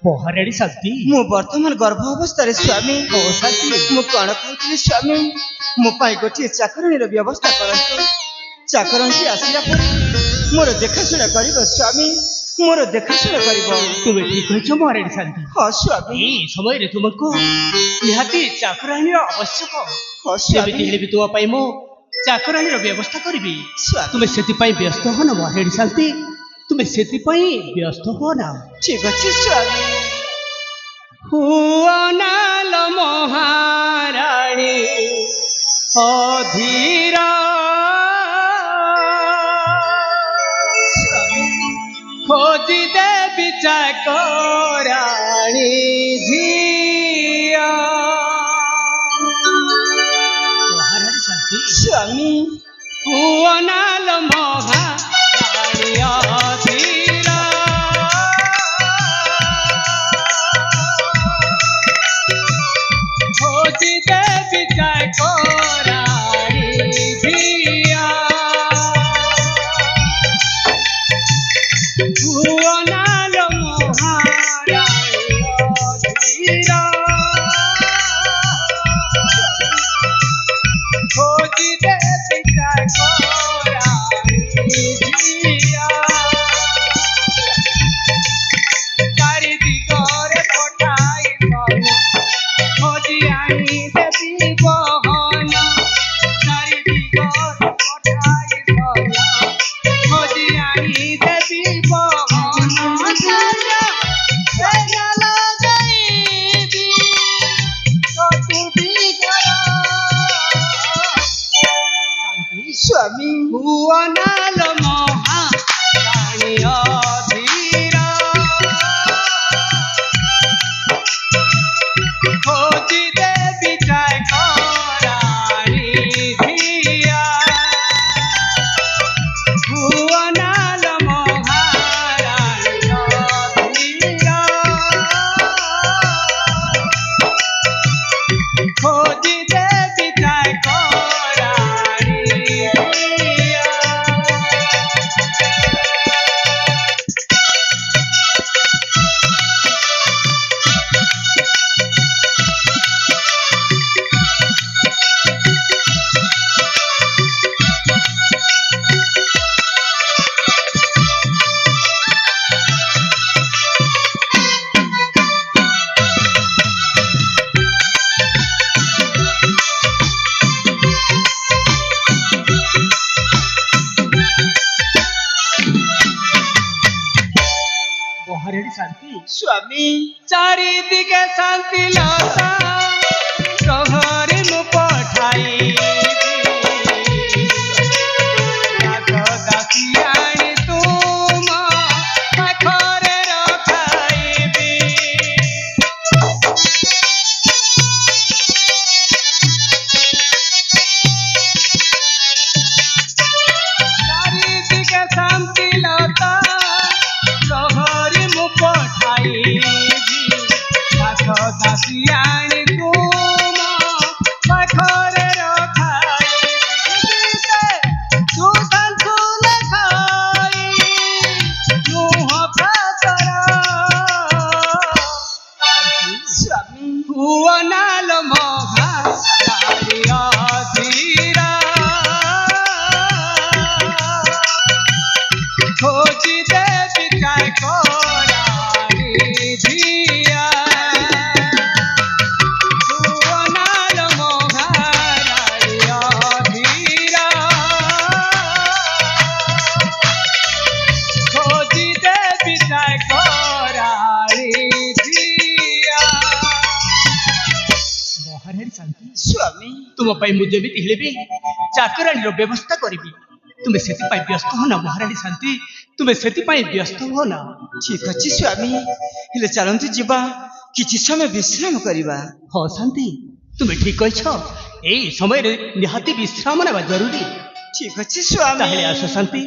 ପହରାଡ଼ି ଶାନ୍ତି ମୁଁ ବର୍ତ୍ତମାନ ଗର୍ଭ ଅବସ୍ଥାରେ ସ୍ୱାମୀ। ଓ ଶାନ୍ତି ମୁଁ କଣ କହୁଥିଲି ସ୍ୱାମୀ, ମୋ ପାଇଁ ଗୋଟିଏ ଚାକରାଣୀର ବ୍ୟବସ୍ଥା କରନ୍ତୁ। ଚାକରାଣୀଟି ଆସିଲା ପରେ ମୋର ଦେଖାଶୁଣା କରିବ ସ୍ୱାମୀ, ମୋର ଦେଖାଶୁଣା କରିବ। ତୁମେ ଠିକ କହିଛ ପହରାଡ଼ି ଶାନ୍ତି। ହଁ ସ୍ୱାମୀ, এই ସମୟରେ ତୁମକୁ ନିହାତି ଚାକରାଣୀର ଆବଶ୍ୟକ। ହଁ ଯେମିତି ସ୍ୱାମୀ। ହେଲେ ବି ତୁମ ପାଇଁ ମୁଁ ଚାକରାଣୀର ବ୍ୟବସ୍ଥା କରିବି। ସ୍ୱାମୀ ତୁମେ ସେଥିପାଇଁ ବ୍ୟସ୍ତ ହୁଅ ନା ପହରାଡ଼ି ଶାନ୍ତି, ତୁମେ ସେଥିପାଇଁ ବ୍ୟସ୍ତ ହୁଅ ନା। ଠିକ ଅଛି ସ୍ୱାମୀ। ହୁଅ ନାଲ ମହାରାଣୀ ଅଧୀର, ଖୋଜି ଦେବି ଚାକରାଣୀ ଝିଅ। ମହାରାଣୀ ଶାନ୍ତି ସ୍ୱାମୀ ହୁଅ ନାଲ ମହାରାଣୀ ଅଧୀର, ଖୋଜି ଦେବି ଚାକରାଣୀ ଝିଅ। ହୁଅ ନାଲ ମହାରାଣୀ ଅଧୀର, ଖୋଜି ଦେବି ଚାକରାଣୀ ଝିଅ। ଚାରି ଦିଗରେ ପଠାଇ ବନ, ଖୋଜି ଆଣି ଦେବି ବହନ। ଚାରି ଦିଗରେ ପଠାଇ ବନ, ଖୋଜି ଆଣି ଦେବି ବହନ। ଲଗାଇବି ଚତୁର୍ଦିଗର, ସ୍ୱାମୀ ହୁଅ ନାଲ ମହାରାଣୀ ଅଧୀର, ଖୋଜି ଦେବି ଚାକରାଣୀ ଝିଅ। ହୁଅ ନାଲ ମହାରାଣୀ ଅଧୀର, ଖୋଜି ଦେବି ଚାକରାଣୀ ଝିଅ। ପହରାଡ଼ି ଶାନ୍ତି ସ୍ୱାମୀ ଚାରିଦିକେ ଶାନ୍ତି ଲତା, ପ୍ରହରୀ ମୁଁ ପଠାଇବି। ଦାସ ଦାସୀ ଆଣି ତୁମ ପାଖରେ ରଖାଇବି। ଚାରିଦିକେ ଶାନ୍ତି ଲତା, ପ୍ରହରୀ ମୁଁ ପଠାଇବି। ଦାସ ଦାସୀ ଆଣି ତୁମ ପାଖରେ ରଖାଇବି। ସୁଧାଂଶୁ ଲେଖାଇ ମୁହଁ ଫାସର, ସ୍ୱାମୀ ହୁଅ ନାଲ ମହାରାଣୀ ଅଧୀର, ଖୋଜି ଦେବି ଚାକରାଣୀ ଝିଅ। ହୁଅ ନାଲ ମହାରାଣୀ ଅଧୀର, ଖୋଜି ଦେବି ଚାକରାଣୀ ଝିଅ। ମହାରାଣୀ ଶାନ୍ତି ସ୍ୱାମୀ ତୁମ ପାଇଁ ମୁଁ ଯେମିତି ହେଲେ ବି ଚାକରାଣୀର ବ୍ୟବସ୍ଥା କରିବି। ତୁମେ ସେଥିପାଇଁ ବ୍ୟସ୍ତ ହୁଅ ନା ମହାରାଣୀ ଶାନ୍ତି, ତୁମେ ସେଥିପାଇଁ ବ୍ୟସ୍ତ ହୁଅ ନା। ଠିକ ଅଛି ସ୍ୱାମୀ, ହେଲେ ଚାଲନ୍ତୁ ଯିବା, କିଛି ସମୟ ବିଶ୍ରାମ କରିବା। ହଁ ଶାନ୍ତି, ତୁମେ ଠିକ କହିଛ। এই ସମୟରେ ନିହାତି ବିଶ୍ରାମ ନେବା ଜରୁରୀ। ଠିକ ଅଛି ସ୍ୱାମୀ। ତାହେଲେ ଆସ ଶାନ୍ତି।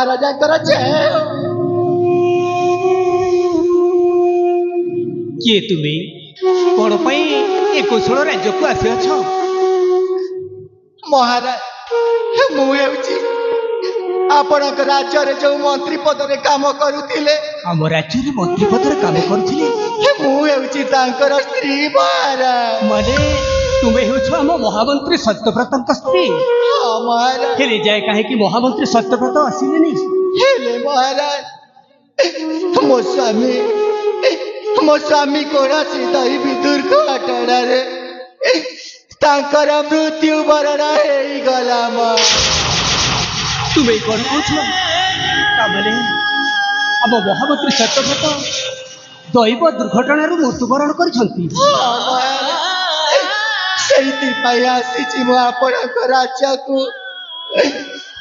ମହାରାଜାଙ୍କର ଜୟ। କିଏ ତୁମେ? କଣ ପାଇଁ ଏ କୌଶଳ ରାଜ୍ୟକୁ ଆସିଅଛ? ମହାରାଜ, ମୁଁ ହେଉଛି ଆପଣଙ୍କ ରାଜ୍ୟରେ ଯୋଉ ମନ୍ତ୍ରୀ ପଦରେ କାମ କରୁଥିଲେ, ଆମ ରାଜ୍ୟରେ ମନ୍ତ୍ରୀ ପଦରେ କାମ କରୁଥିଲେ? ମୁଁ ହେଉଛି ତାଙ୍କର ସ୍ତ୍ରୀ ମହାରାଜ। ମାନେ ତୁମେ ହେଉଛ ଆମ ମହାମନ୍ତ୍ରୀ ସତ୍ୟବ୍ରତଙ୍କ ସ୍ତ୍ରୀ? ହଁ ମହାରାଜ। ହେଲେ ଯାଏ କାହିଁକି ମହାମନ୍ତ୍ରୀ ସତ୍ୟବ୍ରତ ଆସିଲେନି? ହେଲେ ମହାରାଜ, ମୋ ସ୍ୱାମୀ କୌଣସି ଦୈବୀ ଦୁର୍ଘଟଣାରେ ତାଙ୍କର ମୃତ୍ୟୁବରଣ ହେଇଗଲା। ତୁମେ କଣ କହୁଛ? ତାମାନେ ଆମ ମହାମନ୍ତ୍ରୀ ସତ୍ୟବ୍ରତ ଦୈବ ଦୁର୍ଘଟଣାରୁ ମୃତ୍ୟୁବରଣ କରିଛନ୍ତି? ସେଇଥିପାଇଁ ଆସିଛି ମୁଁ ଆପଣଙ୍କ ରାଜ୍ୟକୁ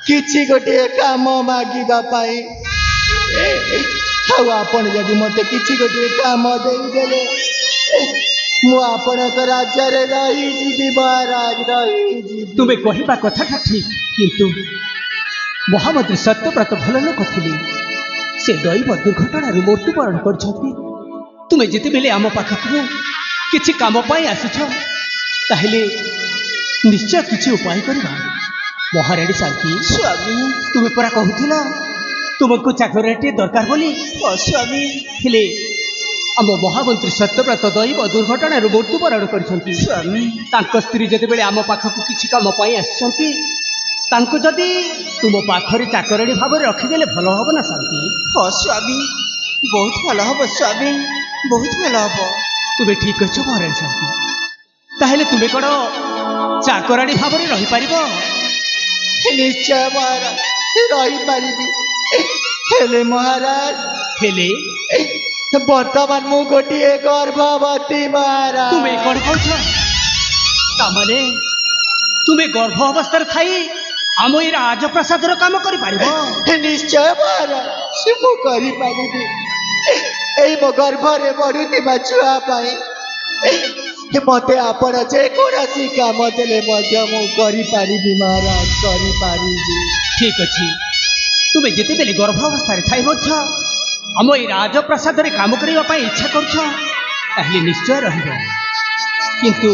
କିଛି ଗୋଟିଏ କାମ ମାଗିବା ପାଇଁ। ଆଉ ଆପଣ ଯଦି ମତେ କିଛି ଗୋଟିଏ କାମ ଦେଇଦେଲେ ମୁଁ ଆପଣଙ୍କ ରାଜ୍ୟରେ ରହିଯିବି ମହାରାଜ, ରହିଯିବି। ତୁମେ କହିବା କଥାଟା ଠିକ୍, କିନ୍ତୁ ମହାମନ୍ତ୍ରୀ ସତ୍ୟବ୍ରତ ଭଲ ଲୋକ ଥିଲେ। ସେ ଦୈବ ଦୁର୍ଘଟଣାରୁ ମୃତ୍ୟୁବରଣ କରିଛନ୍ତି। ତୁମେ ଯେତେବେଳେ ଆମ ପାଖକୁ କିଛି କାମ ପାଇଁ ଆସିଛ, ତାହେଲେ ନିଶ୍ଚୟ କିଛି ଉପାୟ କରିବା। ମହାରାଣୀ ଶାନ୍ତି, ସ୍ୱାମୀ, ତୁମେ ପରା କହୁଥିଲ ତୁମକୁ ଚାକରାଟିଏ ଦରକାର ବୋଲି। ସ୍ୱାମୀ, ହେଲେ ଆମ ମହାମନ୍ତ୍ରୀ ସତ୍ୟବ୍ରତ ଦୈବ ଦୁର୍ଘଟଣାରୁ ମୃତ୍ୟୁବରଣ କରିଛନ୍ତି। ସ୍ୱାମୀ, ତାଙ୍କ ସ୍ତ୍ରୀ ଯେତେବେଳେ ଆମ ପାଖକୁ କିଛି କାମ ପାଇଁ ଆସିଛନ୍ତି, ତାଙ୍କୁ ଯଦି ତୁମ ପାଖରେ ଚାକରାଣୀ ଭାବରେ ରଖିଦେଲେ ଭଲ ହବ ନା ଶାନ୍ତି? ହଁ ସ୍ୱାମୀ, ବହୁତ ଭଲ ହବ ସ୍ୱାମୀ, ବହୁତ ଭଲ ହବ। ତୁମେ ଠିକ୍ ଅଛ ମହାରାଣୀ ଶାନ୍ତି। ତାହେଲେ ତୁମେ କଣ ଚାକରାଣୀ ଭାବରେ ରହିପାରିବ? ନିଶ୍ଚୟ ମହାରାଜ, ରହିପାରିବି। ହେଲେ ମହାରାଜ, ହେଲେ ବର୍ତ୍ତମାନ ମୁଁ ଗୋଟିଏ ଗର୍ଭବତୀ ମହାରାଜ। ତୁମେ କଣ କହୁଛ? ତାମାନେ ତୁମେ ଗର୍ଭ ଅବସ୍ଥାରେ ଥାଇ ଆମ ଏଇ ରାଜପ୍ରାସାଦର କାମ କରିପାରିବ? ନିଶ୍ଚୟ ମହାରାଜ, ମୁଁ କରିପାରିବି। ଏଇ ମୋ ଗର୍ଭରେ ବଢୁଥିବା ଛୁଆ ପାଇଁ ମତେ ଆପଣ ଯେକୌଣସି କାମ ଦେଲେ ମଧ୍ୟ ମୁଁ କରିପାରିବି ମହାରାଜ, କରିପାରିବି। ଠିକ୍ ଅଛି, ତୁମେ ଯେତେବେଳେ ଗର୍ଭ ଅବସ୍ଥାରେ ଥାଇ ମଧ୍ୟ ଆମ ଏଇ ରାଜପ୍ରାସାଦରେ କାମ କରିବା ପାଇଁ ଇଚ୍ଛା କରୁଛ, ତାହେଲେ ନିଶ୍ଚୟ ରହିବ। କିନ୍ତୁ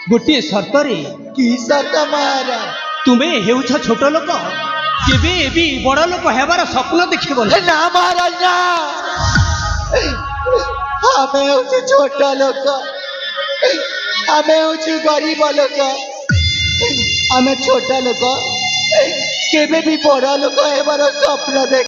ଗୋଟିଏ ସର୍ତ୍ତରେ। କି ସର୍ତ୍ତ ମହାରାଜ? ତୁମେ ହେଉଛ ଛୋଟ ଲୋକ, କେବେ ବି ବଡ଼ ଲୋକ ହେବାର ସ୍ୱପ୍ନ ଦେଖିବ ନା ମହାରାଜ, ନା। ଆମେ ହେଉଛୁ ଛୋଟ ଲୋକ, ଆମେ ହେଉଛୁ ଗରିବ ଲୋକ, ଆମେ ଛୋଟ ଲୋକ, କେବେ ବି ବଡ଼ ଲୋକ ହେବାର ସ୍ୱପ୍ନ ଦେଖ